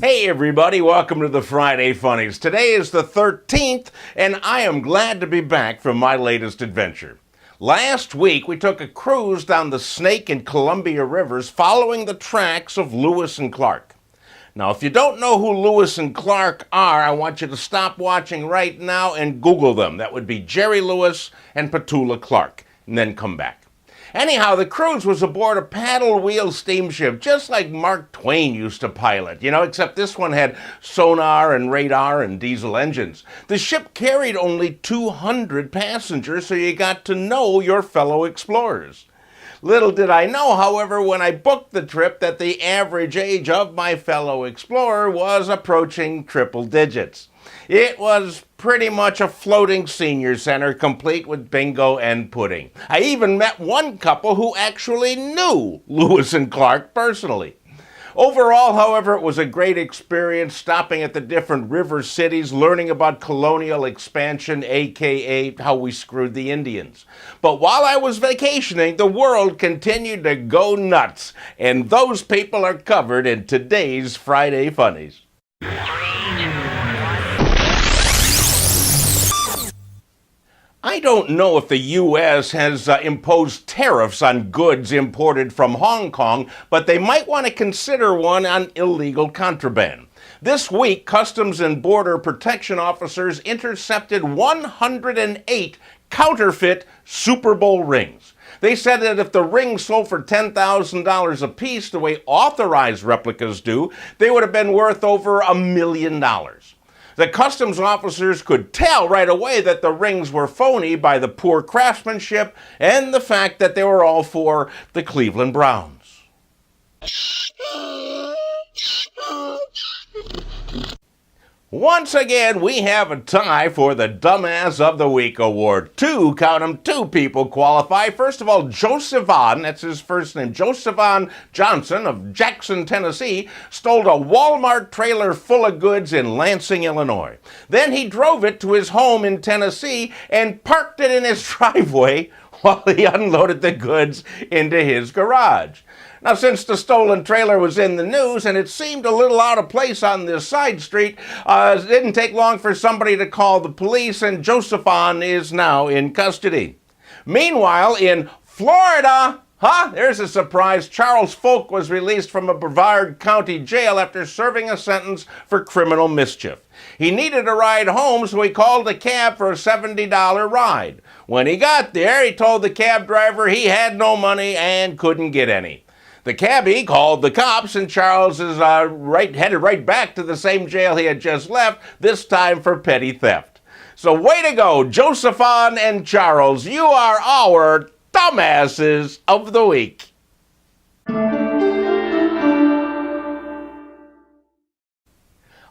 Hey everybody, welcome to the Friday Funnies. Today is the 13th, and I am glad to be back from my latest adventure. Last week, we took a cruise down the Snake and Columbia rivers following the tracks of Lewis and Clark. Now, if you don't know who Lewis and Clark are, I want you to stop watching right now and Google them. That would be Jerry Lewis and Petula Clark, and then come back. Anyhow, the cruise was aboard a paddle wheel steamship, just like Mark Twain used to pilot, except this one had sonar and radar and diesel engines. The ship carried only 200 passengers, so you got to know your fellow explorers. Little did I know, however, when I booked the trip that the average age of my fellow explorer was approaching triple digits. It was pretty much a floating senior center complete with bingo and pudding. I even met one couple who actually knew Lewis and Clark personally. Overall, however, it was a great experience stopping at the different river cities, learning about colonial expansion, aka how we screwed the Indians. But while I was vacationing, the world continued to go nuts, and those people are covered in today's Friday Funnies. I don't know if the U.S. has imposed tariffs on goods imported from Hong Kong, but they might want to consider one on illegal contraband. This week, Customs and Border Protection officers intercepted 108 counterfeit Super Bowl rings. They said that if the rings sold for $10,000 apiece, the way authorized replicas do, they would have been worth over $1 million. The customs officers could tell right away that the rings were phony by the poor craftsmanship and the fact that they were all for the Cleveland Browns. Once again, we have a tie for the Dumbass of the Week award. Two people qualify. First of all, Josephan, that's his first name, Josephan Johnson of Jackson, Tennessee, stole a Walmart trailer full of goods in Lansing, Illinois. Then he drove it to his home in Tennessee and parked it in his driveway while he unloaded the goods into his garage. Now, since the stolen trailer was in the news and it seemed a little out of place on this side street, it didn't take long for somebody to call the police, and Josephan is now in custody. Meanwhile, in Florida, there's a surprise. Charles Folk was released from a Brevard County jail after serving a sentence for criminal mischief. He needed a ride home, so he called a cab for a $70 ride. When he got there, he told the cab driver he had no money and couldn't get any. The cabbie called the cops, and Charles is headed right back to the same jail he had just left, this time for petty theft. So way to go, Josephan and Charles. You are our Dumbasses of the Week.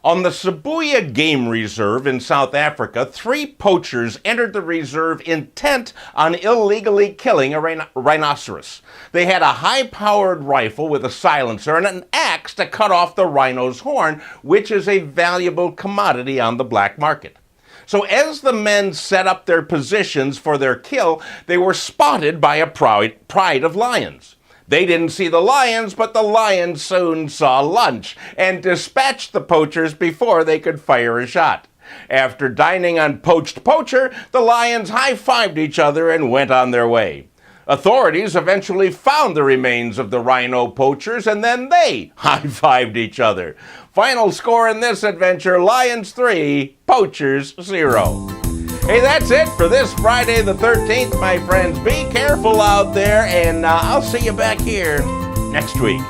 On the Sibuya Game Reserve in South Africa, 3 poachers entered the reserve intent on illegally killing a rhinoceros. They had a high-powered rifle with a silencer and an axe to cut off the rhino's horn, which is a valuable commodity on the black market. So as the men set up their positions for their kill, they were spotted by a pride of lions. They didn't see the lions, but the lions soon saw lunch and dispatched the poachers before they could fire a shot. After dining on poached poacher, the lions high-fived each other and went on their way. Authorities eventually found the remains of the rhino poachers, and then they high-fived each other. Final score in this adventure, Lions 3, Poachers 0. Hey, that's it for this Friday the 13th, my friends. Be careful out there, and I'll see you back here next week.